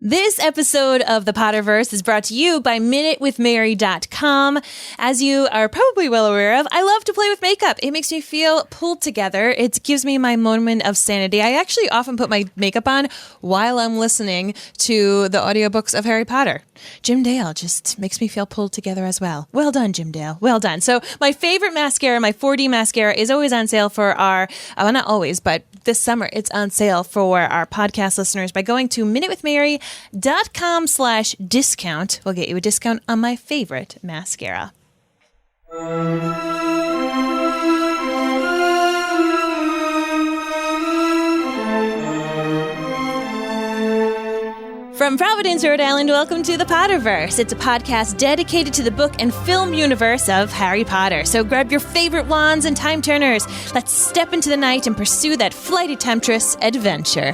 This episode of the Potterverse is brought to you by MinuteWithMary.com. As you are probably well aware of, I love to play with makeup. It makes me feel pulled together. It gives me my moment of sanity. I actually often put my makeup on while I'm listening to the audiobooks of Harry Potter. Jim Dale just makes me feel pulled together as well. Well done, Jim Dale. Well done. So my favorite mascara, my 4D mascara, is always on sale for our, well, not always, but this summer it's on sale for our podcast listeners by going to MinuteWithMary.com/discount. We'll get you a discount on my favorite mascara. From Providence, Rhode Island, welcome to the Potterverse. It's a podcast dedicated to the book and film universe of Harry Potter. So grab your favorite wands and time turners. Let's step into the night and pursue that flighty temptress adventure.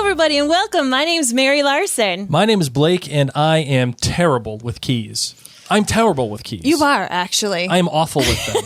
Everybody, and welcome. My name's Mary Larson. My name is Blake, and I am terrible with keys. I'm terrible with keys. You are, actually. I am awful with them.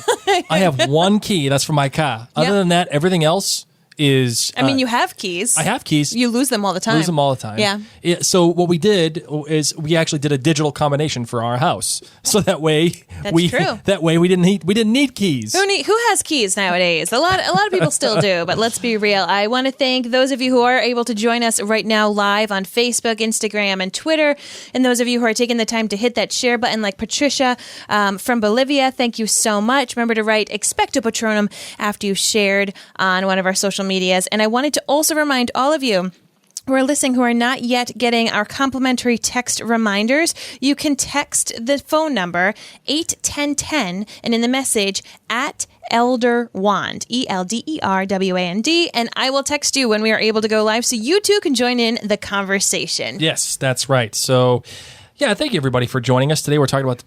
I have one key. That's for my car. Other than that, everything else is... I mean, you have keys. I have keys. You lose them all the time. Lose them all the time. Yeah. So what we did is we actually did a digital combination for our house. So that way... That's true. That way we didn't need keys. Who has keys nowadays? A lot of people still do, but let's be real. I want to thank those of you who are able to join us right now live on Facebook, Instagram, and Twitter, and those of you who are taking the time to hit that share button like Patricia from Bolivia. Thank you so much. Remember to write Expecto Patronum after you shared on one of our social medias. And I wanted to also remind all of you who are listening who are not yet getting our complimentary text reminders, you can text the phone number 81010 and in the message at Elderwand, ELDERWAND, and I will text you when we are able to go live so you too can join in the conversation. Yes, that's right. So yeah, thank you everybody for joining us. Today we're talking about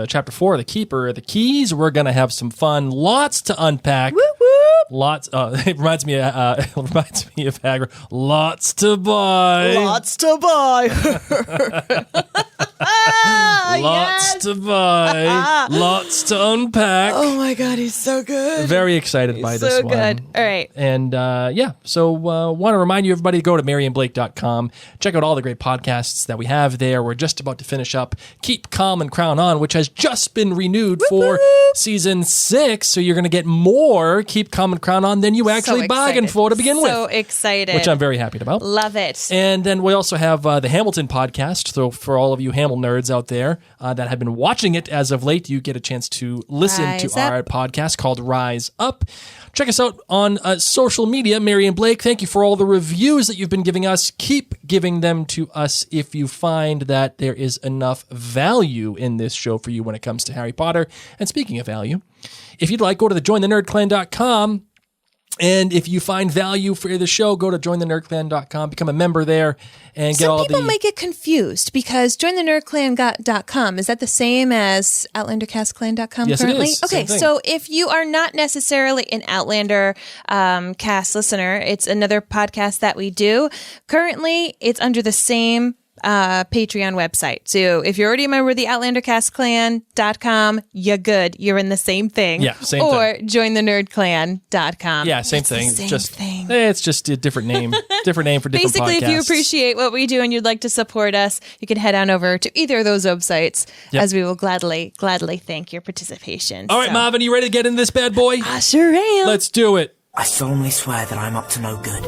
Chapter 4, The Keeper, The Keys. We're going to have some fun, lots to unpack. Whoop, whoop. Lots. It reminds me of Hagrid. Lots to buy. Lots to buy. Lots to buy. Lots to unpack. Oh my God, he's so good. Very excited by this one. So good. All right. And so want to remind you, everybody, to go to maryandblake.com. Check out all the great podcasts that we have there. We're just about to finish up Keep Calm and Crown On, which has just been renewed for season 6. So you're going to get more Keep Calm and Crown On than you actually bargained for to begin with. So excited. Which I'm very happy about. Love it. And then we also have the Hamilton podcast. So for all of you Hamilton nerds out there that have been watching it as of late, you get a chance to listen to our podcast called Rise Up. Check us out on social media, Mary and Blake. Thank you for all the reviews that you've been giving us. Keep giving them to us if you find that there is enough value in this show for you when it comes to Harry Potter. And speaking of value, if you'd like, go to the jointhenerdclan.com. And if you find value for the show, go to jointhenerdclan.com, become a member there, and get all the... Some people might get confused because jointhenerdclan.com, is that the same as outlandercastclan.com yes, currently? It is. Okay, so if you are not necessarily an Outlander cast listener, it's another podcast that we do. Currently, it's under the same Patreon website. So if you're already a member of the outlandercastclan.com, you're good. You're in the same thing. Yeah, same or thing. Or jointhenerdclan.com. Yeah, same thing. It's just a different name. Different name for different Basically, podcasts. if you appreciate what we do and you'd like to support us, you can head on over to either of those websites, as we will gladly thank your participation. All right, Marvin, you ready to get into this bad boy? I sure am. Let's do it. I solemnly swear that I'm up to no good.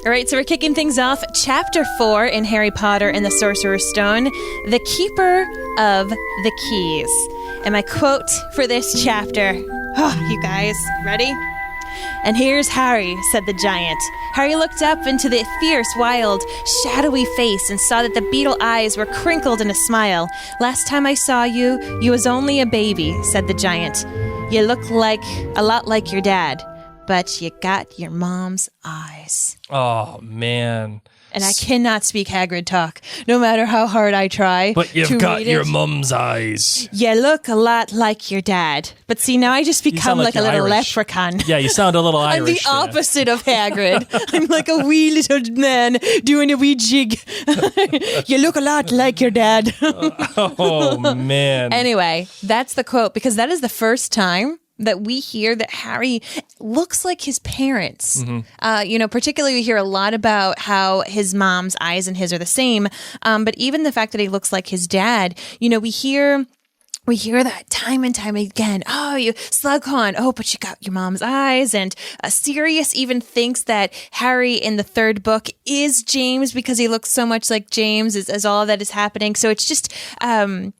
All right, so we're kicking things off. Chapter 4 in Harry Potter and the Sorcerer's Stone, The Keeper of the Keys. And my quote for this chapter, you guys, ready? "And here's Harry," said the giant. Harry looked up into the fierce, wild, shadowy face and saw that the beetle eyes were crinkled in a smile. "Last time I saw you, you was only a baby," said the giant. "You look a lot like your dad, but you got your mom's eyes." Oh, man. And I cannot speak Hagrid talk, no matter how hard I try. But you've got your mum's eyes. You look a lot like your dad. But see, now I just become like a little leprechaun. Yeah, you sound a little I'm Irish. the opposite of Hagrid. I'm like a wee little man doing a wee jig. You look a lot like your dad. Oh, man. Anyway, that's the quote, because that is the first time that we hear that Harry looks like his parents. Particularly we hear a lot about how his mom's eyes and his are the same. But even the fact that he looks like his dad, we hear that time and time again. Oh, you Slughorn. Oh, but you got your mom's eyes. And Sirius even thinks that Harry in the third book is James because he looks so much like James as all that is happening. So it's just, I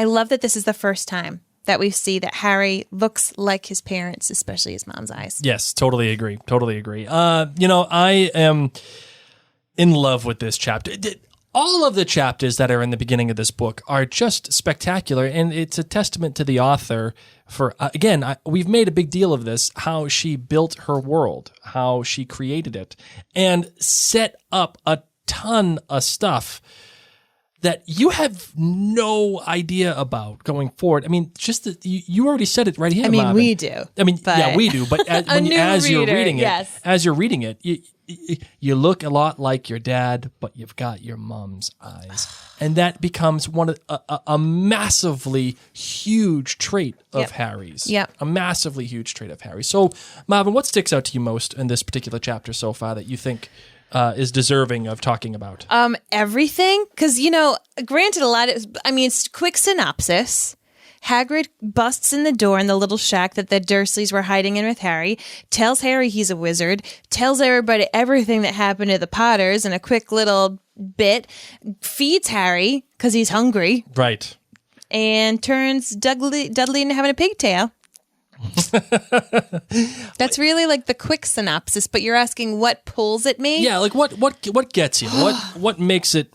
love that this is the first time that we see that Harry looks like his parents, especially his mom's eyes. Yes, totally agree. I am in love with this chapter. All of the chapters that are in the beginning of this book are just spectacular, and it's a testament to the author for, we've made a big deal of this, how she built her world, how she created it, and set up a ton of stuff that you have no idea about going forward. I mean, just that you already said it right here. Marvin. We do. We do. But as you're reading it, you look a lot like your dad, but you've got your mom's eyes, and that becomes one of a massively huge trait of Harry's. Yeah, a massively huge trait of Harry. So, Marvin, what sticks out to you most in this particular chapter so far that you think is deserving of talking about? Everything. Because, granted, quick synopsis. Hagrid busts in the door in the little shack that the Dursleys were hiding in with Harry, tells Harry he's a wizard, tells everybody everything that happened to the Potters in a quick little bit, feeds Harry because he's hungry. Right. And turns Dudley into having a pigtail. That's really like the quick synopsis, but you're asking what pulls at me? Yeah, like what gets you? What makes it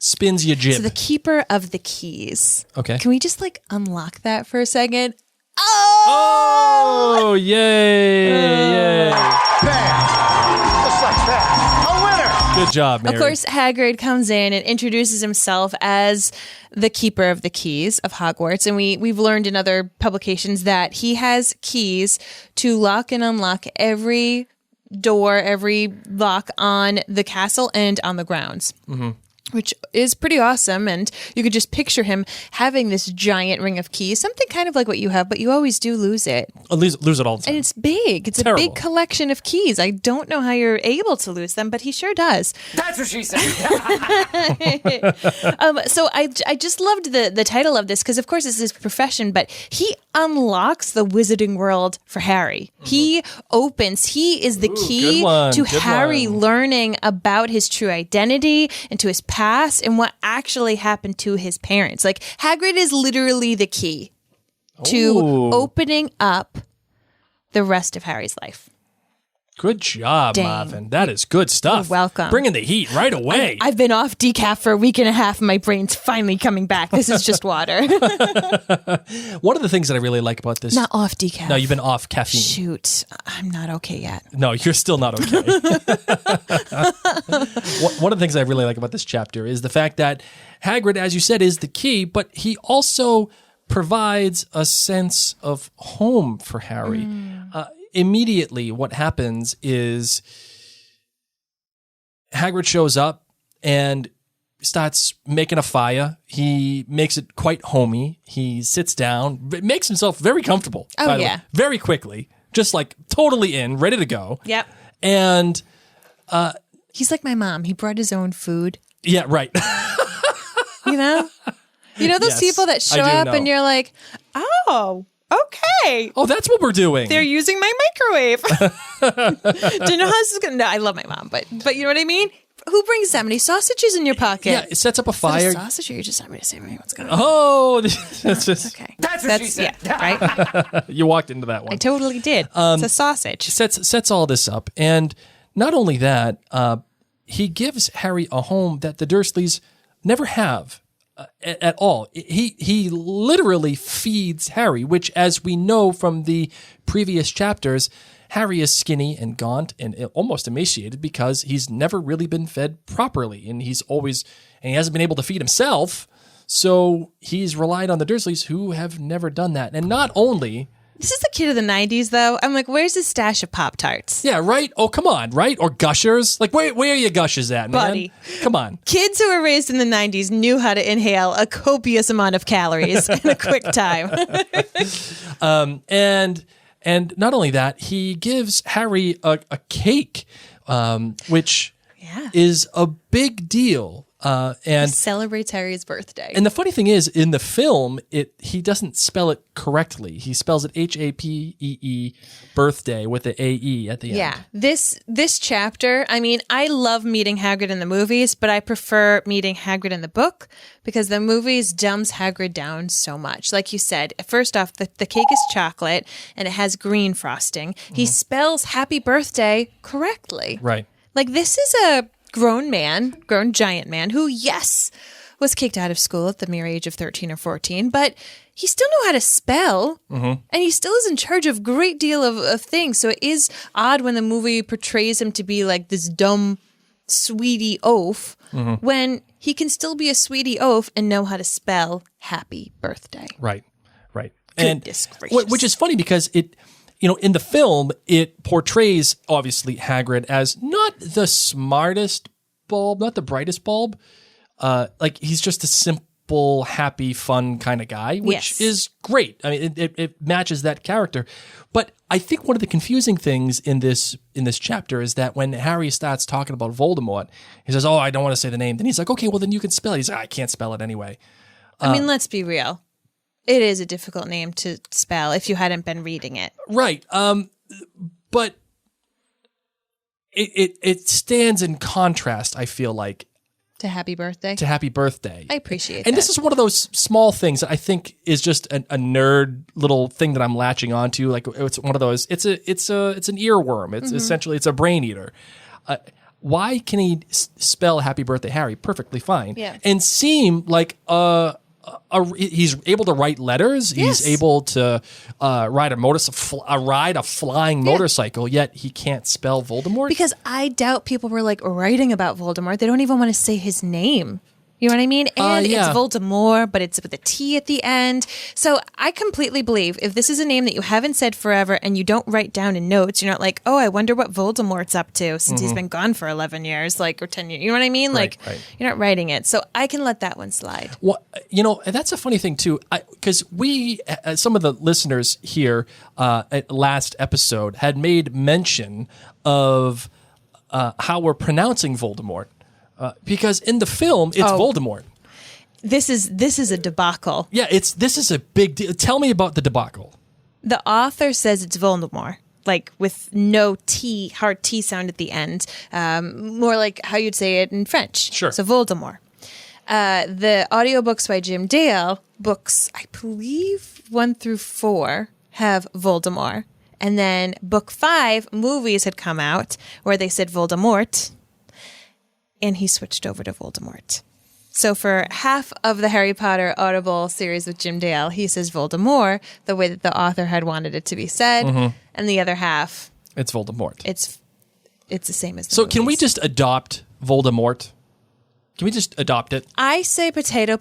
spins your jib? So the keeper of the keys. Okay. Can we just unlock that for a second? Oh, yay. Yay. Bam! Just like that. A winner! Good job, Mary. Of course, Hagrid comes in and introduces himself as the keeper of the keys of Hogwarts. And we've learned in other publications that he has keys to lock and unlock every door, every lock on the castle and on the grounds. Mm-hmm. Which is pretty awesome, and you could just picture him having this giant ring of keys, something kind of like what you have, but you always do lose it. Lose it all the time. And it's big. It's terrible. A big collection of keys. I don't know how you're able to lose them, but he sure does. That's what she said. So I just loved the title of this because, of course, it's his profession, but he unlocks the wizarding world for Harry. Mm-hmm. He is the key to Harry learning about his true identity and to his past and what actually happened to his parents. Like, Hagrid is literally the key to opening up the rest of Harry's life. Good job, Marvin. That is good stuff. You're welcome. Bringing the heat right away. I've been off decaf for a week and a half, and my brain's finally coming back. This is just water. One of the things that I really like about this... Not off decaf. No, you've been off caffeine. Shoot. I'm not okay yet. No, you're still not okay. One of the things I really like about this chapter is the fact that Hagrid, as you said, is the key, but he also provides a sense of home for Harry. Immediately, what happens is Hagrid shows up and starts making a fire. He makes it quite homey. He sits down, makes himself very comfortable. Oh, yeah. Very quickly. Just totally in, ready to go. Yep. And he's like my mom. He brought his own food. Yeah, right. You know those people that show up and you're like, oh, okay. Oh, that's what we're doing. They're using my microwave. Do you know how this is going to... No, I love my mom, but you know what I mean? Who brings that many sausages in your pocket? Yeah, it sets up a fire. Is that a sausage, or you're just having to say what's going on? Oh, that's just... Okay. That's what she said. Yeah, right? You walked into that one. I totally did. It's a sausage. Sets all this up. And not only that, he gives Harry a home that the Dursleys never have. At all. He literally feeds Harry, which, as we know from the previous chapters, Harry is skinny and gaunt and almost emaciated because he's never really been fed properly, and he hasn't been able to feed himself, so he's relied on the Dursleys, who have never done that. And not only... This is the kid of the 90s, though. I'm like, where's his stash of Pop-Tarts? Yeah, right? Oh, come on, right? Or Gushers? Like, where are your Gushers at, man? Buddy. Come on. Kids who were raised in the 90s knew how to inhale a copious amount of calories in a quick time. And not only that, he gives Harry a cake, which is a big deal. And celebrates Harry's birthday. And the funny thing is, in the film, he doesn't spell it correctly. He spells it H-A-P-E-E, birthday, with the A-E at the end. Yeah. This chapter, I mean, I love meeting Hagrid in the movies, but I prefer meeting Hagrid in the book because the movies dumbs Hagrid down so much. Like you said, first off, the cake is chocolate and it has green frosting. He spells happy birthday correctly. Right. Like, this is a grown giant man who, yes, was kicked out of school at the mere age of 13 or 14, but he still knew how to spell, and he still is in charge of a great deal of things. So it is odd when the movie portrays him to be like this dumb sweetie oaf when he can still be a sweetie oaf and know how to spell happy birthday. Right. Goodness gracious. Which is funny because in the film, it portrays, obviously, Hagrid as not the smartest bulb, not the brightest bulb. Like, he's just a simple, happy, fun kind of guy, which is great. I mean, it matches that character. But I think one of the confusing things in this chapter is that when Harry starts talking about Voldemort, he says, "Oh, I don't want to say the name." Then he's like, "Okay, well, then you can spell it." He's like, "I can't spell it anyway." I mean, let's be real. It is a difficult name to spell if you hadn't been reading it. Right. But it stands in contrast, I feel like. To Happy Birthday? To Happy Birthday. I appreciate that. And this is one of those small things that I think is just a nerd little thing that I'm latching onto. Like, it's one of those, it's an earworm. It's essentially, it's a brain eater. Why can he spell Happy Birthday Harry perfectly fine and seem like he's able to write letters. Yes. He's able to ride a flying motorcycle. Yet he can't spell Voldemort. Because I doubt people were like writing about Voldemort. They don't even want to say his name. You know what I mean? And it's Voldemort, but it's with a T at the end. So I completely believe if this is a name that you haven't said forever and you don't write down in notes, you're not like, oh, I wonder what Voldemort's up to since he's been gone for 11 years, or 10 years. You know what I mean? Right. You're not writing it. So I can let that one slide. Well, that's a funny thing too, because we, some of the listeners here at last episode had made mention of how we're pronouncing Voldemort. Because in the film, it's Voldemort. This is a debacle. Yeah, this is a big deal. Tell me about the debacle. The author says it's Voldemort, like with no T, hard T sound at the end, more like how you'd say it in French. Sure. So Voldemort. The audiobooks by Jim Dale, books, I believe 1 through 4, have Voldemort. And then book 5, movies had come out where they said Voldemort. And he switched over to Voldemort. So for half of the Harry Potter Audible series with Jim Dale, he says Voldemort the way that the author had wanted it to be said, and the other half, it's Voldemort. It's the same as the So movies. can we just adopt Voldemort? Can we just adopt it? I say potato,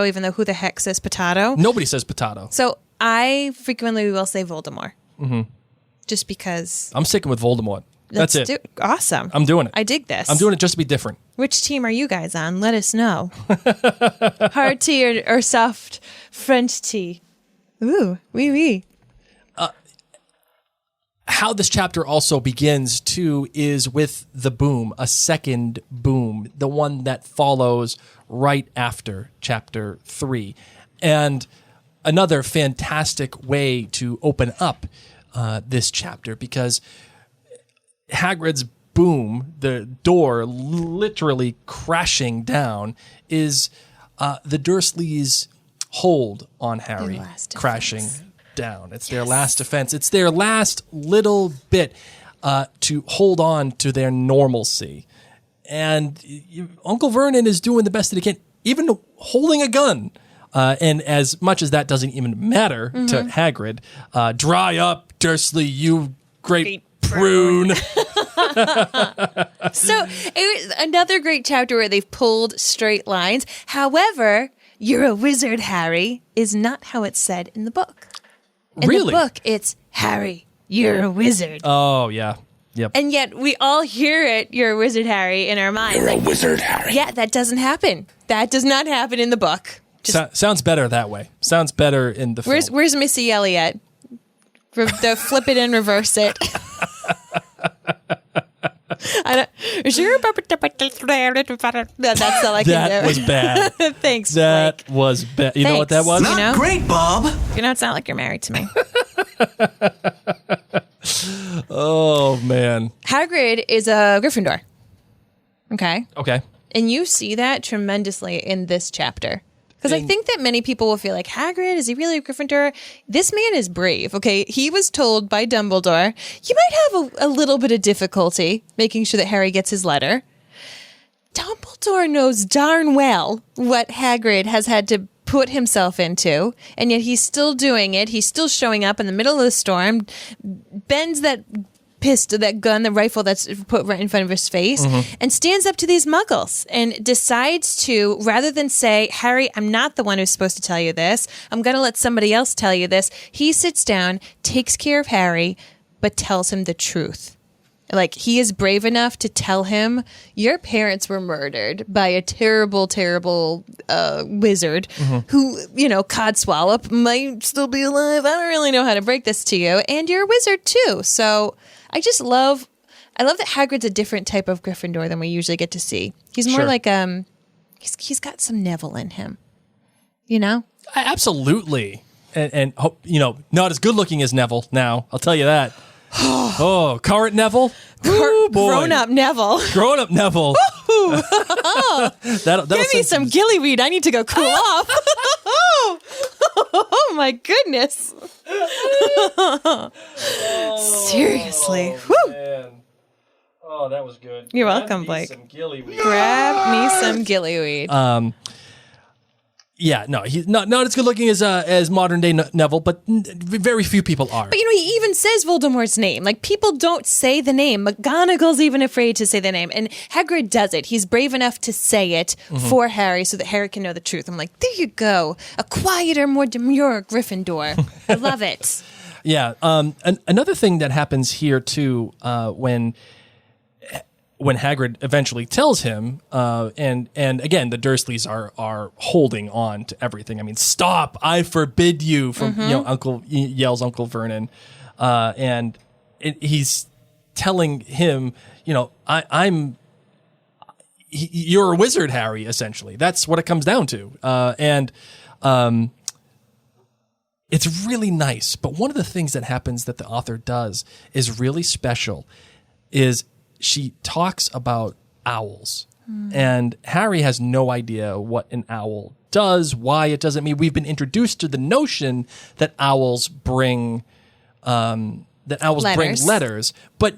even though who the heck says potato? Nobody says potato. So I frequently will say Voldemort. Just because. I'm sticking with Voldemort. That's it. Awesome. I'm doing it. I dig this. I'm doing it just to be different. Which team are you guys on? Let us know. Hard tea or soft French tea? Ooh, oui. How this chapter also begins, too, is with the boom, a second boom, the one that follows right after chapter 3. And another fantastic way to open up this chapter, because Hagrid's boom, the door literally crashing down, is the Dursleys' hold on Harry crashing down. It's their last defense. It's their last little bit to hold on to their normalcy. And Uncle Vernon is doing the best that he can, even holding a gun. And as much as that doesn't even matter to Hagrid, dry up, Dursley, you great Prune. So it was another great chapter where they've pulled straight lines. However, "You're a wizard, Harry," is not how it's said in the book. In Really? the book, it's "Harry, you're a wizard." Oh, yeah. Yep. And yet we all hear it, "You're a wizard, Harry," in our minds. You're a wizard, Harry. Yeah, that doesn't happen. That does not happen in the book. Sounds better that way. Sounds better in the film. Where's Missy Elliott? The flip it and reverse it. That's all I can do. That was bad. Thanks, That Blake. was bad. You know what that Thanks. was? You know? Great, Bob. You know, it's not like you're married to me. Oh, man. Hagrid is a Gryffindor. Okay. Okay. And you see that tremendously in this chapter. Because I think that many people will feel like, Hagrid, is he really a Gryffindor? This man is brave, okay? He was told by Dumbledore, you might have a little bit of difficulty making sure that Harry gets his letter. Dumbledore knows darn well what Hagrid has had to put himself into, and yet he's still doing it. He's still showing up in the middle of the storm, bends that pistol, that gun, the rifle that's put right in front of his face, and stands up to these muggles and decides to, rather than say, Harry, I'm not the one who's supposed to tell you this, I'm going to let somebody else tell you this, he sits down, takes care of Harry, but tells him the truth. Like, he is brave enough to tell him, your parents were murdered by a terrible, terrible wizard who, you know, Codswallop might still be alive. I don't really know how to break this to you. And you're a wizard, too. So I love that Hagrid's a different type of Gryffindor than we usually get to see. He's more like, he's got some Neville in him, you know? Absolutely. And you know, not as good looking as Neville now. I'll tell you that. Oh, current Neville? Ooh, boy. Grown-up Neville. Grown-up Neville. That'll Give me some gillyweed. I need to go cool off. Oh, my goodness. Seriously. Whew. Man. Oh, that was good. You're welcome, Blake. Some gillyweed. Grab me some gillyweed. Yeah, no, he's not as good looking as modern day Neville, but very few people are. But, you know, he even says Voldemort's name. Like, people don't say the name. McGonagall's even afraid to say the name. And Hagrid does it. He's brave enough to say it for Harry so that Harry can know the truth. I'm like, there you go. A quieter, more demure Gryffindor. I love it. Yeah. Another thing that happens here, too, when Hagrid eventually tells him, and again, the Dursleys are holding on to everything. I mean, stop! I forbid you! From yells Uncle Vernon, and he's telling him, you know, you're a wizard, Harry. Essentially, that's what it comes down to, and it's really nice. But one of the things that happens that the author does is really special. Is she talks about owls, and Harry has no idea what an owl does, why it doesn't mean. We've been introduced to the notion that owls bring letters, but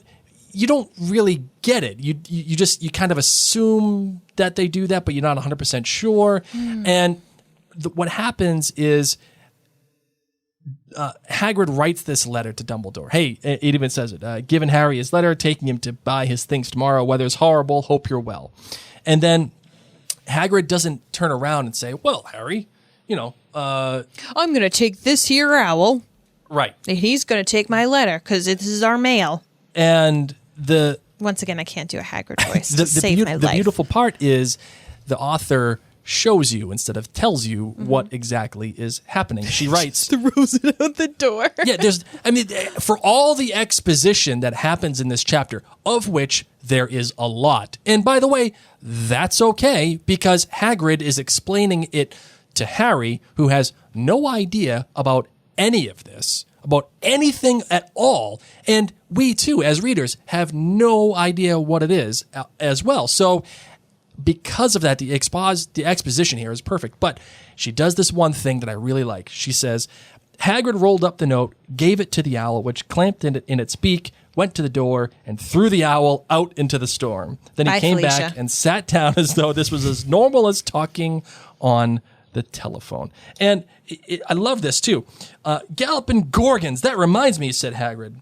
you don't really get it. You kind of assume that they do that, but you're not 100% sure. And what happens is Hagrid writes this letter to Dumbledore. Hey, it even says it. Giving Harry his letter, taking him to buy his things tomorrow. Weather's horrible. Hope you're well. And then Hagrid doesn't turn around and say, well, Harry, you know. I'm going to take this here owl. Right. And he's going to take my letter because this is our mail. And once again, I can't do a Hagrid voice the to save my life. The beautiful part is the author shows you instead of tells you what exactly is happening. She writes, throws it out the door. Yeah, for all the exposition that happens in this chapter, of which there is a lot. And by the way, that's okay, because Hagrid is explaining it to Harry, who has no idea about any of this, about anything at all. And we too, as readers, have no idea what it is as well. So because of that, the exposition here is perfect. But she does this one thing that I really like. She says, Hagrid rolled up the note, gave it to the owl, which clamped in its beak, went to the door, and threw the owl out into the storm. Then he came back and sat down as though this was as normal as talking on the telephone. And I love this, too. Galloping Gorgons, that reminds me, said Hagrid.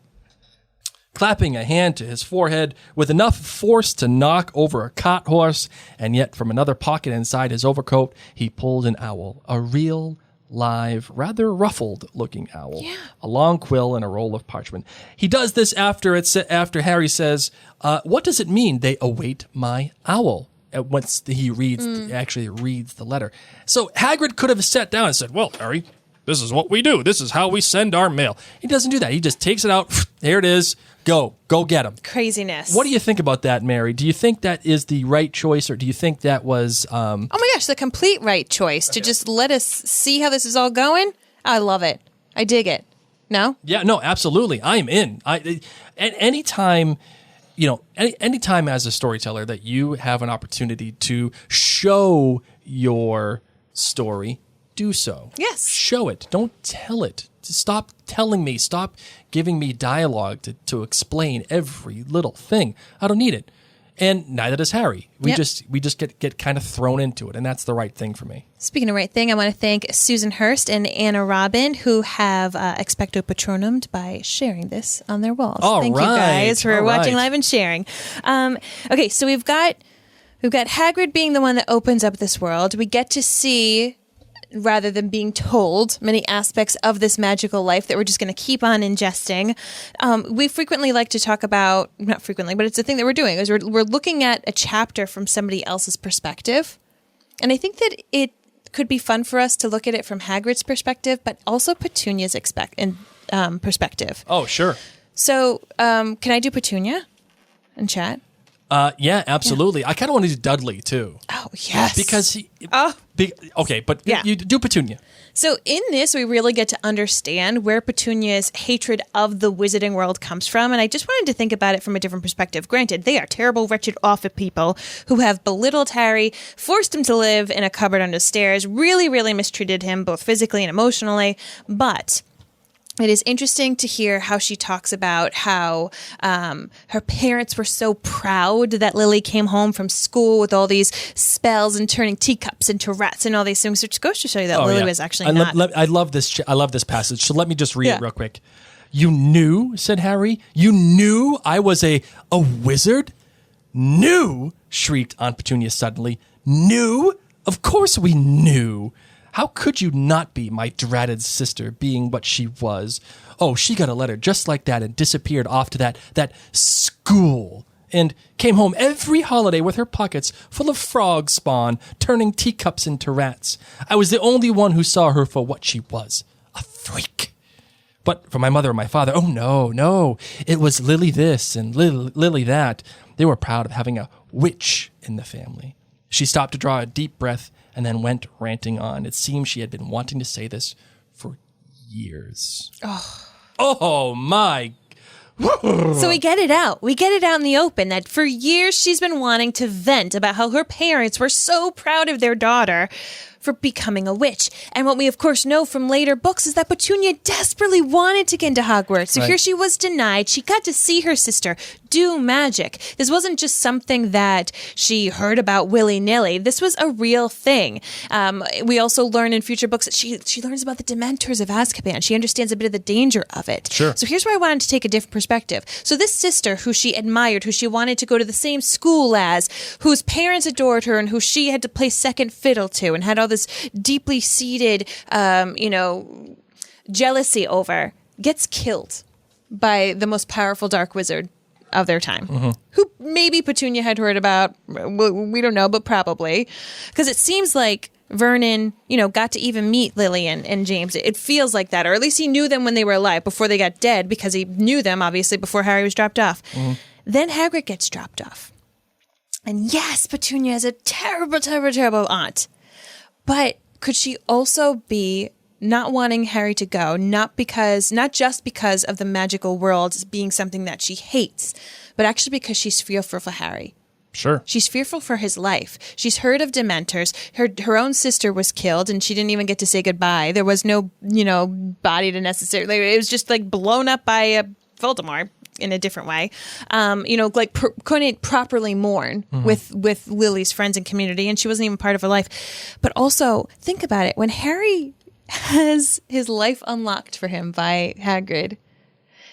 clapping a hand to his forehead with enough force to knock over a cart horse, and yet from another pocket inside his overcoat, he pulled an owl, a real, live, rather ruffled-looking owl, a long quill and a roll of parchment. He does this after Harry says, "What does it mean? They await my owl." Once he actually reads the letter. So Hagrid could have sat down and said, "Well, Harry, this is what we do. This is how we send our mail." He doesn't do that. He just takes it out. There it is. Go get him. Craziness. What do you think about that, Mary? Do you think that is the right choice, or do you think that was... Oh my gosh, the complete right choice to just let us see how this is all going? I love it. I dig it. No? Yeah, no, absolutely. I am in. Anytime as a storyteller that you have an opportunity to show your story, do so. Yes. Show it. Don't tell it. Stop telling me. Stop giving me dialogue to explain every little thing. I don't need it. And neither does Harry. We just get kind of thrown into it, and that's the right thing for me. Speaking of right thing, I want to thank Susan Hurst and Anna Robin, who have Expecto Patronumed by sharing this on their walls. Thank you guys for watching live and sharing. Okay, so we've got Hagrid being the one that opens up this world. We get to see, rather than being told, many aspects of this magical life that we're just going to keep on ingesting. We frequently like to talk about, not frequently, but it's a thing that we're doing, is we're looking at a chapter from somebody else's perspective. And I think that it could be fun for us to look at it from Hagrid's perspective, but also Petunia's perspective. Oh, sure. So can I do Petunia in chat? Yeah, absolutely. Yeah. I kind of want to do Dudley, too. Oh, yes. Because he... okay, but you do Petunia. So in this, we really get to understand where Petunia's hatred of the wizarding world comes from, and I just wanted to think about it from a different perspective. Granted, they are terrible, wretched, awful people who have belittled Harry, forced him to live in a cupboard under stairs, really, really mistreated him, both physically and emotionally, but... it is interesting to hear how she talks about how her parents were so proud that Lily came home from school with all these spells and turning teacups into rats and all these things, which goes to show you that Lily was actually not. I love this. I love this passage. So let me just read it real quick. "You knew," said Harry. "You knew I was a wizard?" "Knew?" shrieked Aunt Petunia suddenly. "Knew? Of course we knew. How could you not be, my dratted sister, being what she was? Oh, she got a letter just like that and disappeared off to that school and came home every holiday with her pockets full of frog spawn, turning teacups into rats. I was the only one who saw her for what she was, a freak. But for my mother and my father, oh, no, it was Lily this and Lily that. They were proud of having a witch in the family." She stopped to draw a deep breath and then went ranting on. It seemed she had been wanting to say this for years. Oh my. So we get it out. We get it out in the open that for years she's been wanting to vent about how her parents were so proud of their daughter for becoming a witch. And what we, of course, know from later books is that Petunia desperately wanted to get into Hogwarts. So here she was denied. She got to see her sister do magic. This wasn't just something that she heard about willy-nilly. This was a real thing. We also learn in future books that she learns about the Dementors of Azkaban. She understands a bit of the danger of it. Sure. So here's where I wanted to take a different perspective. So this sister who she admired, who she wanted to go to the same school as, whose parents adored her and who she had to play second fiddle to and had all this deeply seated, jealousy over, gets killed by the most powerful dark wizard of their time, who maybe Petunia had heard about. We don't know, but probably. Because it seems like Vernon, got to even meet Lily and James. It feels like that, or at least he knew them when they were alive, before they got dead, because he knew them, obviously, before Harry was dropped off. Then Hagrid gets dropped off. And yes, Petunia is a terrible, terrible, terrible aunt. But could she also be not wanting Harry to go, not just because of the magical world being something that she hates, but actually because she's fearful for Harry? Sure. She's fearful for his life. She's heard of Dementors. Her own sister was killed, and she didn't even get to say goodbye. There was no, body to necessarily... It was just, blown up by Voldemort in a different way. Couldn't properly mourn with Lily's friends and community, and she wasn't even part of her life. But also, think about it. When Harry has his life unlocked for him by Hagrid,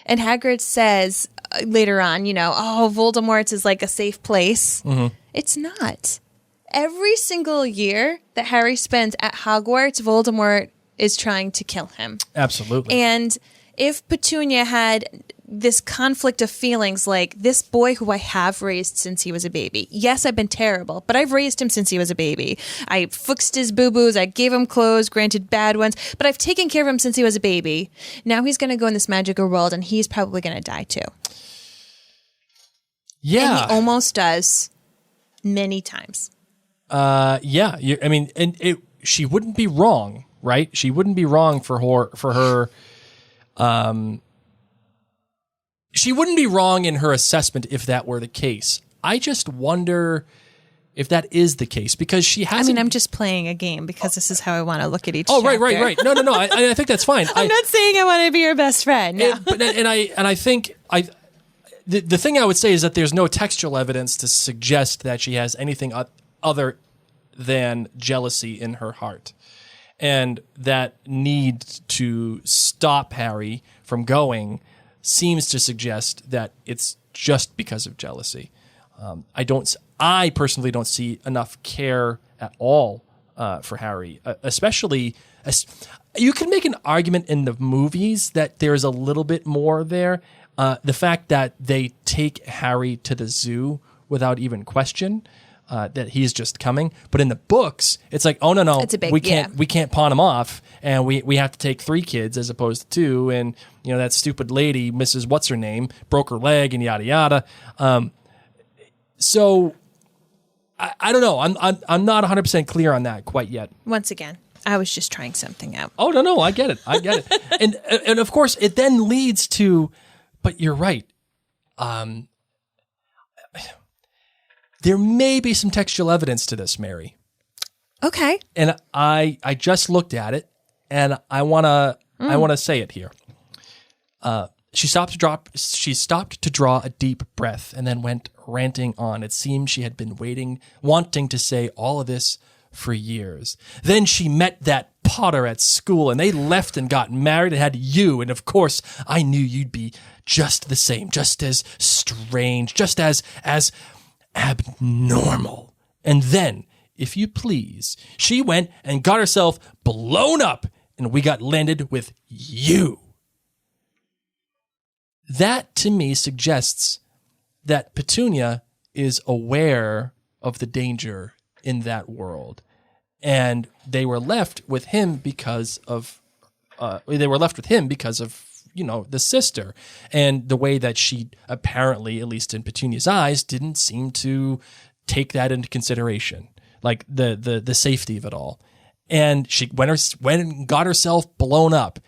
and Hagrid says, later on, Voldemort's is like a safe place. It's not. Every single year that Harry spends at Hogwarts, Voldemort is trying to kill him. Absolutely. And if Petunia had this conflict of feelings like, this boy who I have raised since he was a baby. Yes, I've been terrible, but I've raised him since he was a baby. I fixed his boo-boos. I gave him clothes, granted bad ones, but I've taken care of him since he was a baby. Now he's going to go in this magical world, and he's probably going to die too. Yeah. And he almost does many times. Yeah. She wouldn't be wrong, right? She wouldn't be wrong for her. She wouldn't be wrong in her assessment if that were the case. I just wonder if that is the case because she hasn't. I'm just playing a game because this is how I want to look at each. Oh, chapter. right. No. I think that's fine. I'm not saying I want to be your best friend. No. I think the thing I would say is that there's no textual evidence to suggest that she has anything other than jealousy in her heart, and that need to stop Harry from going seems to suggest that it's just because of jealousy. I personally don't see enough care at all for Harry, especially you can make an argument in the movies that there's a little bit more there. The fact that they take Harry to the zoo without even question, that he's just coming. But in the books, it's like, oh no, it's a big, we can't pawn him off, and we have to take 3 kids as opposed to 2. And that stupid lady, Mrs. What's her name, broke her leg, and yada yada. So I don't know. I'm not 100% clear on that quite yet. Once again, I was just trying something out. Oh no, I get it. and of course it then leads to. But you're right. There may be some textual evidence to this, Mary. Okay. And I just looked at it, and I wanna say it here. She stopped to draw a deep breath, and then went ranting on. It seemed she had been wanting to say all of this for years. Then she met that Potter at school, and they left and got married and had you. And of course, I knew you'd be just the same, just as strange, just as abnormal. And then, if you please, she went and got herself blown up, and we got landed with you. That, to me, suggests that Petunia is aware of the danger in that world. And they were left with him because of the sister, and the way that she apparently, at least in Petunia's eyes, didn't seem to take that into consideration, like the safety of it all. And she went and got herself blown up.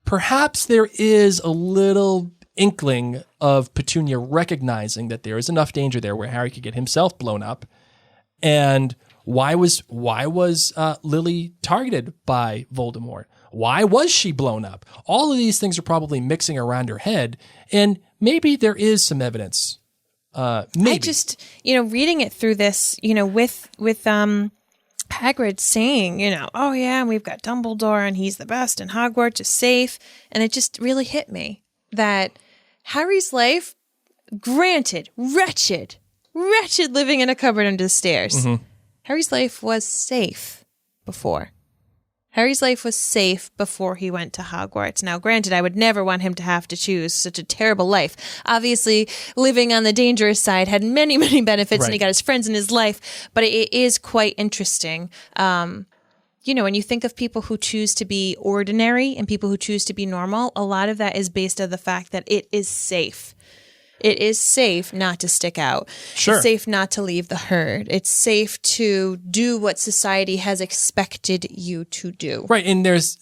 Perhaps there is a little inkling of Petunia recognizing that there is enough danger there where Harry could get himself blown up. And why was Lily targeted by Voldemort? Why was she blown up? All of these things are probably mixing around her head, and maybe there is some evidence. Maybe. I just, reading it through this, with Hagrid saying, oh yeah, we've got Dumbledore and he's the best and Hogwarts is safe. And it just really hit me that Harry's life, granted, wretched living in a cupboard under the stairs. Mm-hmm. Harry's life was safe before. Harry's life was safe before he went to Hogwarts. Now, granted, I would never want him to have to choose such a terrible life. Obviously, living on the dangerous side had many, many benefits, right. And he got his friends in his life. But it is quite interesting. When you think of people who choose to be ordinary and people who choose to be normal, a lot of that is based on the fact that it is safe. It is safe not to stick out. Sure. It's safe not to leave the herd. It's safe to do what society has expected you to do. Right, and there's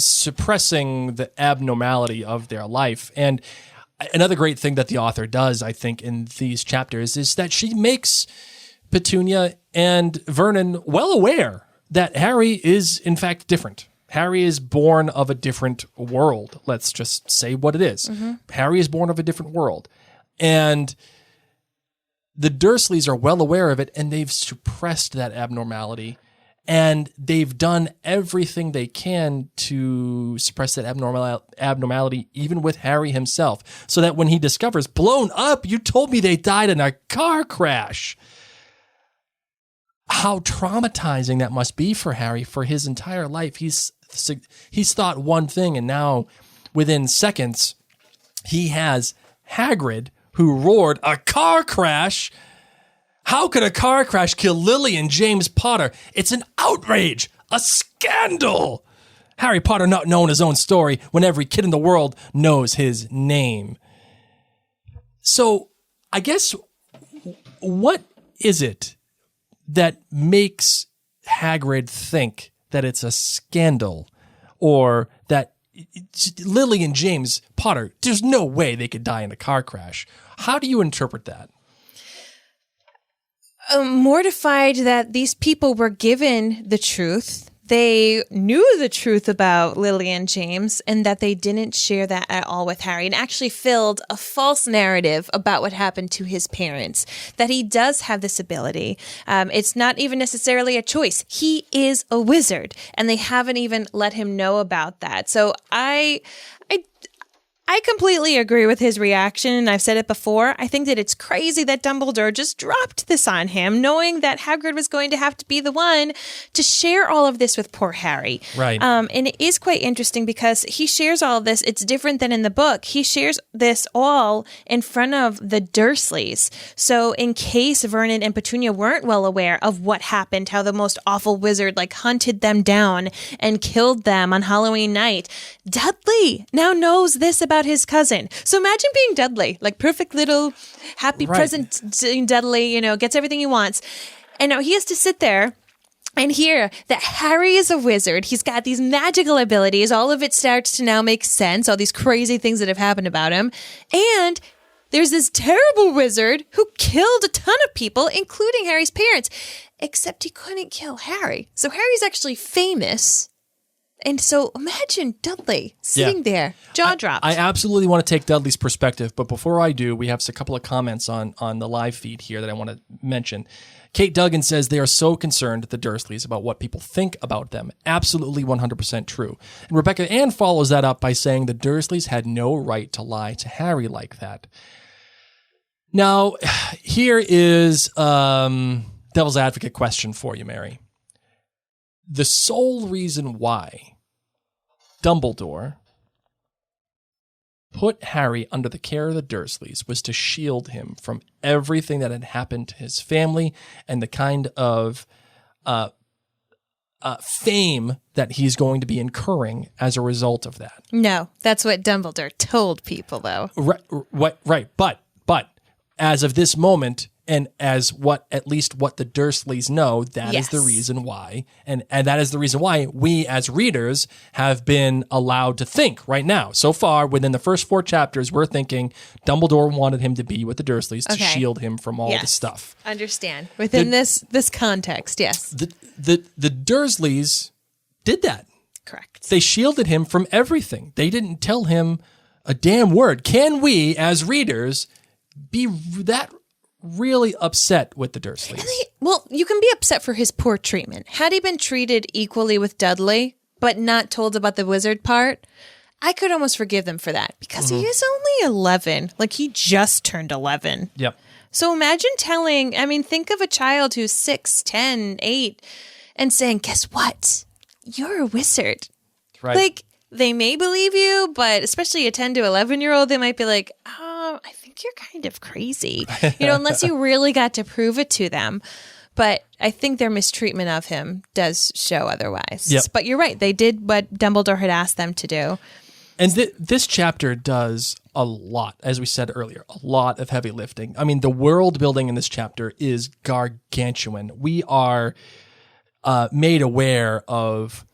suppressing the abnormality of their life. And another great thing that the author does, I think, in these chapters is that she makes Petunia and Vernon well aware that Harry is, in fact, different. Harry is born of a different world. Let's just say what it is. Mm-hmm. Harry is born of a different world. And the Dursleys are well aware of it, and they've suppressed that abnormality. And they've done everything they can to suppress that abnormality, even with Harry himself, so that when he discovers blown up, you told me they died in a car crash. How traumatizing that must be for Harry for his entire life. He's thought one thing, and now within seconds, he has Hagrid, who roared, "A car crash? How could a car crash kill Lily and James Potter? It's an outrage, a scandal." Harry Potter not knowing his own story when every kid in the world knows his name. So I guess, what is it that makes Hagrid think that it's a scandal, or that Lily and James Potter, there's no way they could die in a car crash? How do you interpret that? Mortified that these people were given the truth. They knew the truth about Lily and James, and that they didn't share that at all with Harry, and actually filled a false narrative about what happened to his parents, that he does have this ability. It's not even necessarily a choice. He is a wizard, and they haven't even let him know about that. So I completely agree with his reaction, and I've said it before. I think that it's crazy that Dumbledore just dropped this on him, knowing that Hagrid was going to have to be the one to share all of this with poor Harry. Right. And it is quite interesting because he shares all of this. It's different than in the book. He shares this all in front of the Dursleys. So in case Vernon and Petunia weren't well aware of what happened, how the most awful wizard hunted them down and killed them on Halloween night, Dudley now knows this about his cousin. So imagine being Dudley, perfect little happy present Dudley, gets everything he wants. And now he has to sit there and hear that Harry is a wizard. He's got these magical abilities. All of it starts to now make sense. All these crazy things that have happened about him. And there's this terrible wizard who killed a ton of people, including Harry's parents, except he couldn't kill Harry. So Harry's actually famous. And so imagine Dudley sitting there, jaw dropped. I absolutely want to take Dudley's perspective, but before I do, we have a couple of comments on the live feed here that I want to mention. Kate Duggan says they are so concerned, the Dursleys, about what people think about them. Absolutely 100% true. And Rebecca Ann follows that up by saying the Dursleys had no right to lie to Harry like that. Now, here is devil's advocate question for you, Mary. The sole reason why Dumbledore put Harry under the care of the Dursleys was to shield him from everything that had happened to his family and the kind of fame that he's going to be incurring as a result of that. No, that's what Dumbledore told people, though. Right. But as of this moment, and as at least what the Dursleys know, that is the reason why. And that is the reason why we as readers have been allowed to think right now. So far, within the first 4 chapters, we're thinking Dumbledore wanted him to be with the Dursleys to shield him from all the stuff. Understand. Within this context, yes. The Dursleys did that. Correct. They shielded him from everything. They didn't tell him a damn word. Can we, as readers, be that really upset with the Dursleys? Well, you can be upset for his poor treatment. Had he been treated equally with Dudley, but not told about the wizard part, I could almost forgive them for that, because he is only 11. He just turned 11. Yep. So imagine think of a child who's 6, 10, 8, and saying, guess what? You're a wizard. Right. They may believe you, but especially a 10 to 11-year-old, they might be like, I think you're kind of crazy, unless you really got to prove it to them. But I think their mistreatment of him does show otherwise. Yep. But you're right. They did what Dumbledore had asked them to do. And this chapter does a lot, as we said earlier, a lot of heavy lifting. I mean, the world building in this chapter is gargantuan. We are made aware of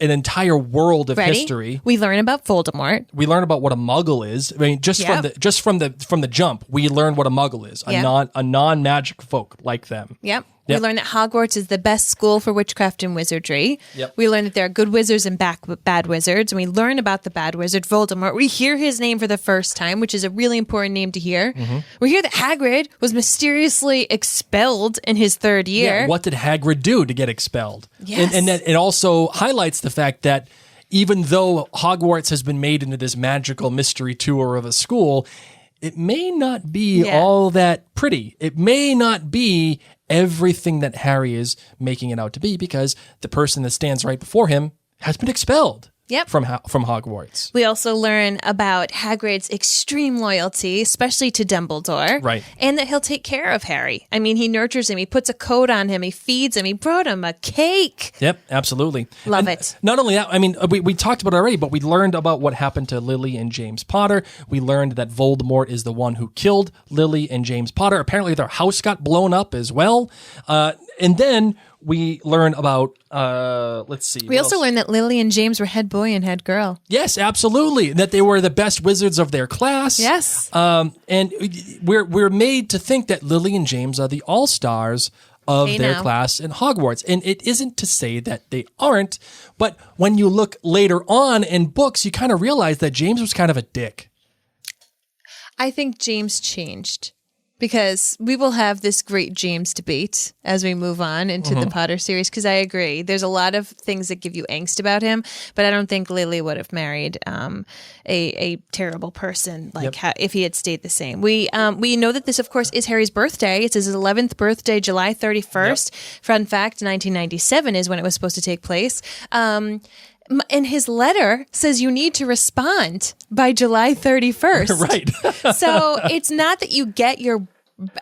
an entire world of history. We learn about Voldemort. We learn about what a Muggle is. I mean, from the jump, we learn what a Muggle is. A non-magic folk like them. Yep. We learn that Hogwarts is the best school for witchcraft and wizardry. Yep. We learn that there are good wizards and bad wizards. And we learn about the bad wizard, Voldemort. We hear his name for the first time, which is a really important name to hear. Mm-hmm. We hear that Hagrid was mysteriously expelled in his third year. Yeah, what did Hagrid do to get expelled? Yes. And that it also highlights the fact that even though Hogwarts has been made into this magical mystery tour of a school, it may not be all that pretty. It may not be everything that Harry is making it out to be, because the person that stands right before him has been expelled from Hogwarts. We also learn about Hagrid's extreme loyalty, especially to Dumbledore. Right. And that he'll take care of Harry. I mean, he nurtures him. He puts a coat on him. He feeds him. He brought him a cake. Yep, absolutely. Love it. Not only that, I mean, we talked about it already, but we learned about what happened to Lily and James Potter. We learned that Voldemort is the one who killed Lily and James Potter. Apparently their house got blown up as well. And then we learn about, let's see. We also learned that Lily and James were head boy and head girl. Yes, absolutely. That they were the best wizards of their class. Yes. And we're made to think that Lily and James are the all-stars of their class in Hogwarts. And it isn't to say that they aren't, but when you look later on in books, you kind of realize that James was kind of a dick. I think James changed, because we will have this great James debate as we move on into the Potter series, because I agree. There's a lot of things that give you angst about him, but I don't think Lily would have married a terrible person if he had stayed the same. We know that this, of course, is Harry's birthday. It's his 11th birthday, July 31st. Fun fact, 1997 is when it was supposed to take place. And his letter says you need to respond by July 31st. Right. So it's not that you get your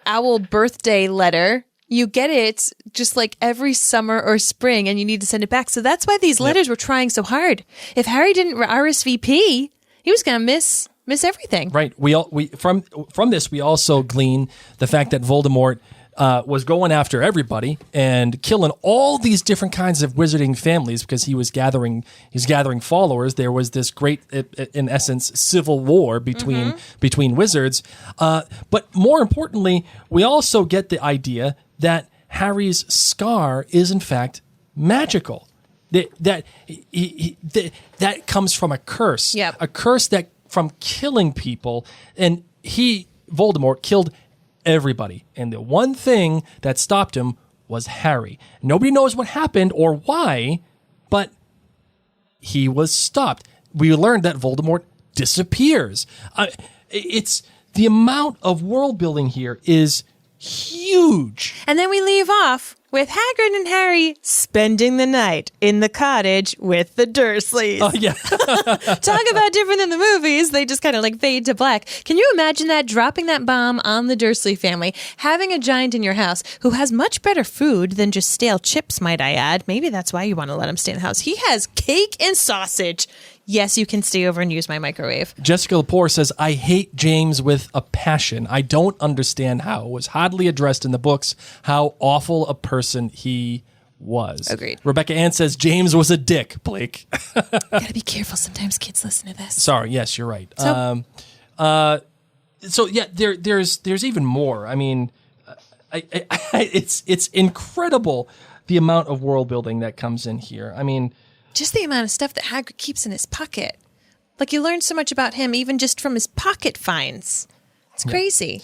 owl birthday letter. You get it just like every summer or spring, and you need to send it back. So that's why these letters were trying so hard. If Harry didn't RSVP, he was going to miss everything. Right. We from this, we also glean the fact that Voldemort was going after everybody and killing all these different kinds of wizarding families because he was gathering followers. There was this great, in essence, civil war between wizards. But more importantly, we also get the idea that Harry's scar is in fact magical. That comes from a curse. Yep. A curse that from killing people, and Voldemort killed everybody. And the one thing that stopped him was Harry. Nobody knows what happened or why, but he was stopped. We learned that Voldemort disappears. It's the amount of world building here is huge. And then we leave off with Hagrid and Harry spending the night in the cottage with the Dursleys. Oh, yeah. Talk about different than the movies. They just kind of like fade to black. Can you imagine that? Dropping that bomb on the Dursley family, having a giant in your house who has much better food than just stale chips, might I add. Maybe that's why you want to let him stay in the house. He has cake and sausage. Yes, you can stay over and use my microwave. Jessica Lepore says, I hate James with a passion. I don't understand how. It was hardly addressed in the books how awful a person he was. Agreed. Rebecca Ann says, James was a dick, Blake. Gotta be careful. Sometimes kids listen to this. Sorry. Yes, you're right. So, Yeah, there's even more. I mean, it's incredible the amount of world building that comes in here. I mean, just the amount of stuff that Hagrid keeps in his pocket. Like, you learn so much about him even just from his pocket finds. It's crazy.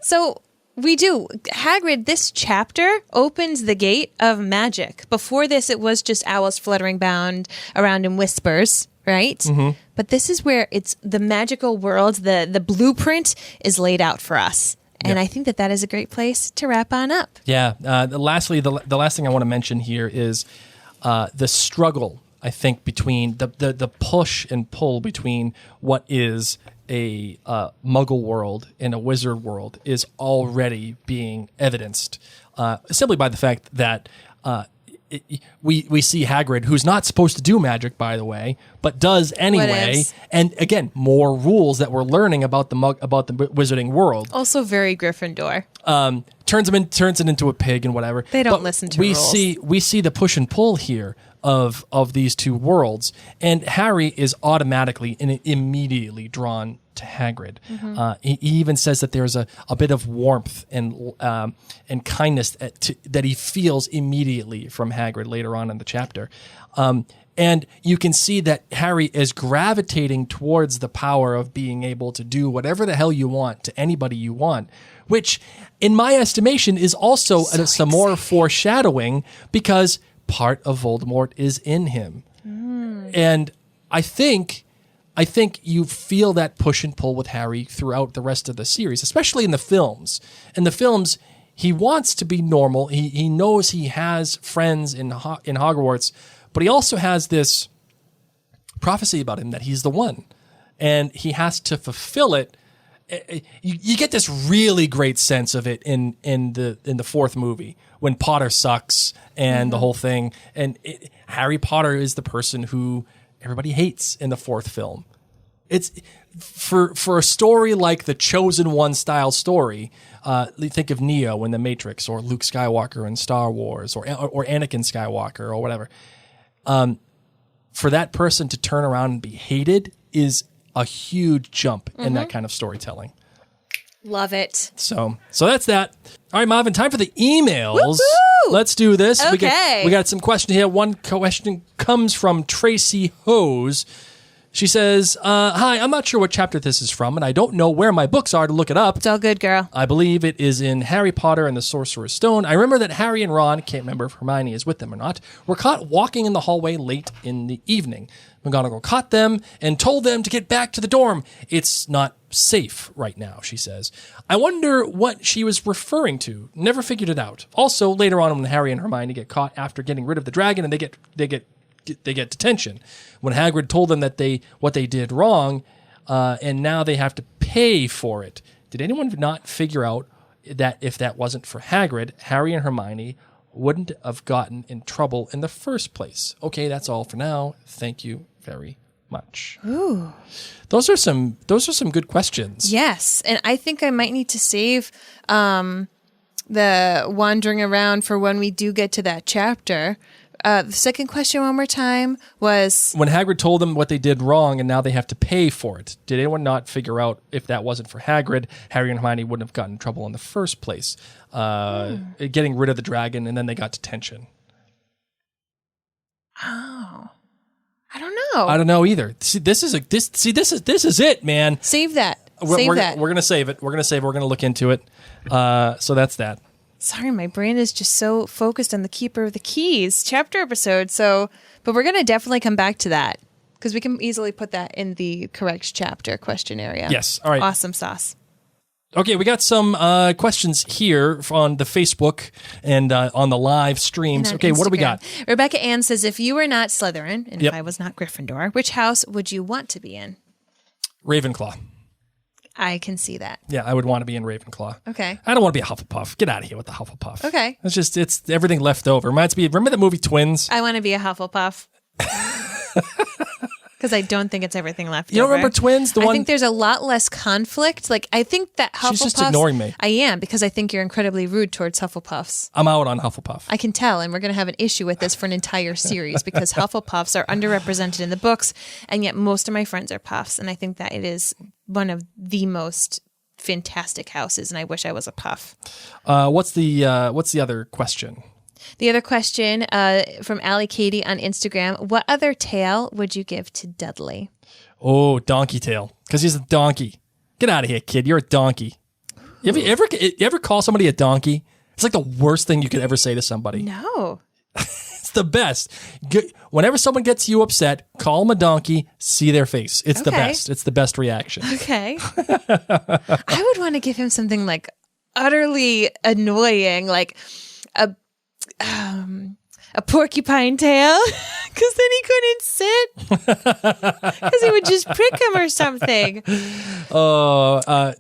So we do. Hagrid, this chapter opens the gate of magic. Before this, it was just owls fluttering bound around in whispers, right? Mm-hmm. But this is where it's the magical world, the blueprint is laid out for us. And I think that is a great place to wrap on up. Yeah. Lastly, the last thing I want to mention here is the struggle, I think, between the push and pull between what is a Muggle world and a wizard world is already being evidenced simply by the fact that we see Hagrid, who's not supposed to do magic, by the way, but does anyway. And again, more rules that we're learning about the wizarding world. Also, very Gryffindor. Turns it into a pig and whatever. They don't listen to rules. We see the push and pull here of these two worlds. And Harry is automatically and immediately drawn to Hagrid. He even says that there's a bit of warmth and kindness that he feels immediately from Hagrid later on in the chapter. And you can see that Harry is gravitating towards the power of being able to do whatever the hell you want to anybody you want, which, in my estimation, is also some more foreshadowing because part of Voldemort is in him. And I think you feel that push and pull with Harry throughout the rest of the series, especially in the films. In the films, he wants to be normal. He knows he has friends in Hogwarts, but he also has this prophecy about him that he's the one, and he has to fulfill it. You get this really great sense of it in the fourth movie when Potter sucks and the whole thing, and Harry Potter is the person who everybody hates in the fourth film. It's for a story like the Chosen One style story. Think of Neo in The Matrix, or Luke Skywalker in Star Wars, or Anakin Skywalker, or whatever. For that person to turn around and be hated is a huge jump in that kind of storytelling. Love it. So that's that. All right, Marvin, time for the emails. Woo-hoo! Let's do this. Okay. We got some questions here. One question comes from Tracy Hose. She says, hi, I'm not sure what chapter this is from, and I don't know where my books are to look it up. It's all good, girl. I believe it is in Harry Potter and the Sorcerer's Stone. I remember that Harry and Ron, can't remember if Hermione is with them or not, were caught walking in the hallway late in the evening. McGonagall caught them and told them to get back to the dorm. It's not safe right now, she says. I wonder what she was referring to. Never figured it out. Also, later on when Harry and Hermione get caught after getting rid of the dragon and they get detention, when Hagrid told them that what they did wrong, and now they have to pay for it. Did anyone not figure out that if that wasn't for Hagrid, Harry and Hermione wouldn't have gotten in trouble in the first place? Okay, that's all for now. Thank you very much. Ooh. Those are some good questions. Yes, and I think I might need to save the wandering around for when we do get to that chapter. The second question one more time was... When Hagrid told them what they did wrong and now they have to pay for it, did anyone not figure out if that wasn't for Hagrid, Harry and Hermione wouldn't have gotten in trouble in the first place? Getting rid of the dragon and then they got detention. Oh. I don't know. I don't know either. See, this is it, man. Save that. We're going to save it. We're going to look into it. So that's that. Sorry, my brain is just so focused on the Keeper of the Keys chapter episode. So, but we're going to definitely come back to that because we can easily put that in the correct chapter question area. Yes. All right. Awesome sauce. Okay, we got some questions here on the Facebook and on the live streams. Okay, Instagram. What do we got? Rebecca Ann says, if you were not Slytherin and Yep. if I was not Gryffindor, which house would you want to be in? Ravenclaw. I can see that. Yeah, I would want to be in Ravenclaw. Okay. I don't want to be a Hufflepuff. Get out of here with the Hufflepuff. Okay. It's everything left over. Reminds me, remember the movie Twins? I want to be a Hufflepuff. Because I don't think it's everything left You don't over. remember Twins? I think there's a lot less conflict. Like, I think that Hufflepuffs... She's just ignoring me. I am, because I think you're incredibly rude towards Hufflepuffs. I'm out on Hufflepuff. I can tell, and we're going to have an issue with this for an entire series because Hufflepuffs are underrepresented in the books, and yet most of my friends are Puffs, and I think that it is one of the most fantastic houses, and I wish I was a Puff. What's the other question? The other question from Allie Katie on Instagram, what other tail would you give to Dudley? Oh, donkey tail. Because he's a donkey. Get out of here, kid. You're a donkey. You ever call somebody a donkey? It's like the worst thing you could ever say to somebody. No. It's the best. Whenever someone gets you upset, call them a donkey, see their face. It's the best. It's the best reaction. Okay. I would want to give him something like utterly annoying, like a porcupine tail, because then he couldn't sit, because he would just prick him or something.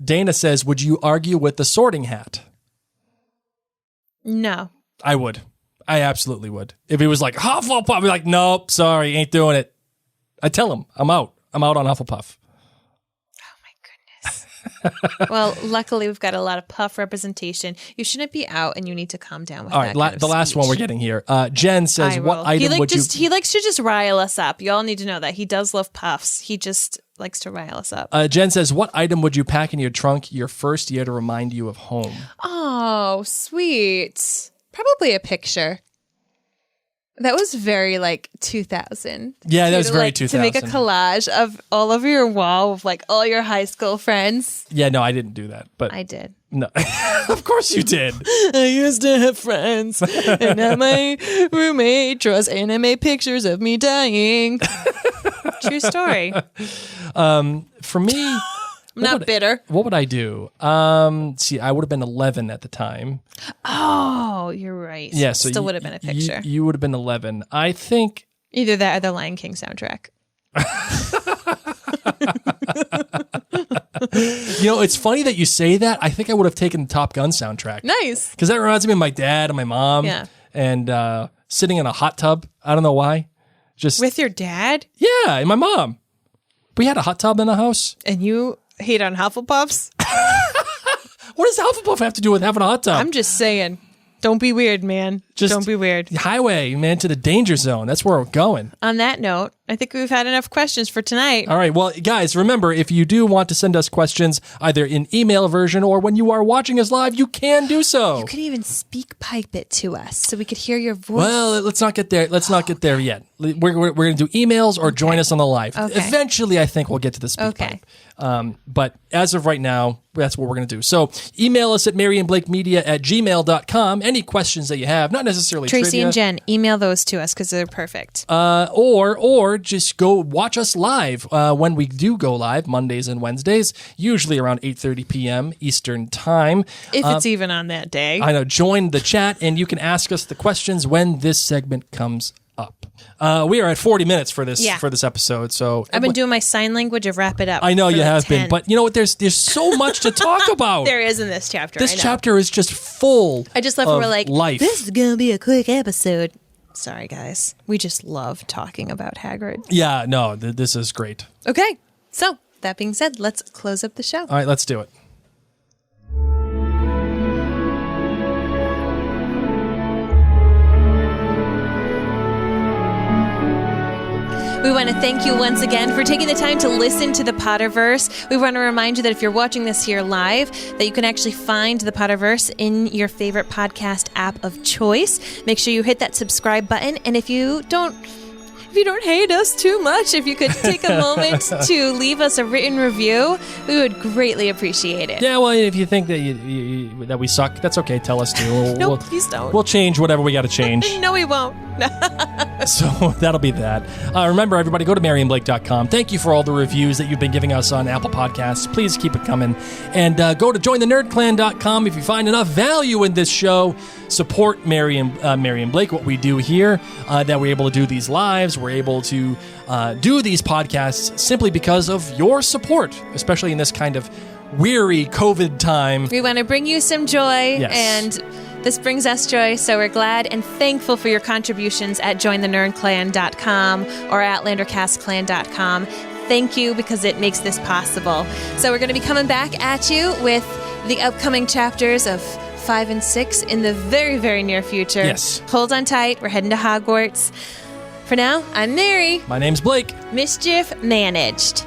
Dana says, would you argue with the Sorting Hat? No. I would. I absolutely would. If he was like, Hufflepuff, I'd be like, nope, sorry, ain't doing it. I tell him, I'm out. I'm out on Hufflepuff. Oh my goodness. Well, luckily we've got a lot of puff representation. You shouldn't be out, and you need to calm down with All that. right, kind of the last one we're speech. getting here. Jen says, Eye "What roll. item would you?" He likes to just rile us up. Y'all need to know that he does love puffs. He just likes to rile us up. Jen says, "What item would you pack in your trunk your first year to remind you of home?" Oh, sweet. Probably a picture. That was very 2000. Yeah, that was very 2000. To make a 2000. collage of all over your wall of all your high school friends. Yeah, no, I didn't do that, but I did. no, of course you did. I used to have friends, and now my roommate draws anime pictures of me dying. True story. For me, I'm not bitter. what would I do? See, I would have been 11 at the time. Oh, you're right. Yeah, so Still would have been a picture. You would have been 11. I think. Either that or the Lion King soundtrack. It's funny that you say that. I think I would have taken the Top Gun soundtrack. Nice. Because that reminds me of my dad and my mom. Yeah. And sitting in a hot tub. I don't know why. Just With your dad? yeah, and my mom. We had a hot tub in the house. And you hate on Hufflepuffs? What does Hufflepuff have to do with having a hot tub? I'm just saying. Don't be weird, man. Just- Don't be weird. Highway, man, to the danger zone. That's where we're going. On that note, I think we've had enough questions for tonight. All right. Well, guys, remember, if you do want to send us questions, either in email version or when you are watching us live, you can do so. You could even speak pipe it to us so we could hear your voice. Well, let's not get there. Let's not get there yet. We're going to do emails or join us on the live. Okay. Eventually, I think we'll get to the speak Okay. pipe. But as of right now, that's what we're going to do. So email us at maryandblakemedia@gmail.com. Any questions that you have, not necessarily Tracy trivia, and Jen, email those to us because they're perfect. or just go watch us live when we do go live, Mondays and Wednesdays, usually around 8:30 p.m. Eastern Time. if it's even on that day. I know. Join the chat, and you can ask us the questions when this segment comes up. We are at 40 minutes for this episode, so I've been doing my sign language of wrap it up. I know for you like have 10. been, but you know what? There's so much to talk about. There is in this chapter. This I know. chapter is just full. I just love where of we're like, life. this is going to be a quick episode. Sorry, guys. We just love talking about Hagrid. Yeah, no, this is great. Okay. So, that being said, let's close up the show. All right, let's do it. We want to thank you once again for taking the time to listen to the Potterverse. We want to remind you that if you're watching this here live, that you can actually find the Potterverse in your favorite podcast app of choice. Make sure you hit that subscribe button. And if you don't hate us too much, if you could take a moment to leave us a written review, we would greatly appreciate it. Yeah, well, if you think that that we suck, that's okay. Tell us too. No, please don't. We'll change whatever we got to change. No, we won't. So that'll be that. Remember, everybody, go to maryandblake.com. Thank you for all the reviews that you've been giving us on Apple Podcasts. Please keep it coming. And go to jointhenerdclan.com if you find enough value in this show. Support Mary and Blake, what we do here, that we're able to do these lives. We're able to do these podcasts simply because of your support, especially in this kind of weary COVID time. We want to bring you some joy, Yes. and this brings us joy, so we're glad and thankful for your contributions at jointhenerdclan.com or at landercastclan.com. Thank you, because it makes this possible. So we're going to be coming back at you with the upcoming chapters of 5 and 6 in the very, very near future. Yes. Hold on tight. We're heading to Hogwarts. For now, I'm Mary. My name's Blake. Mischief managed.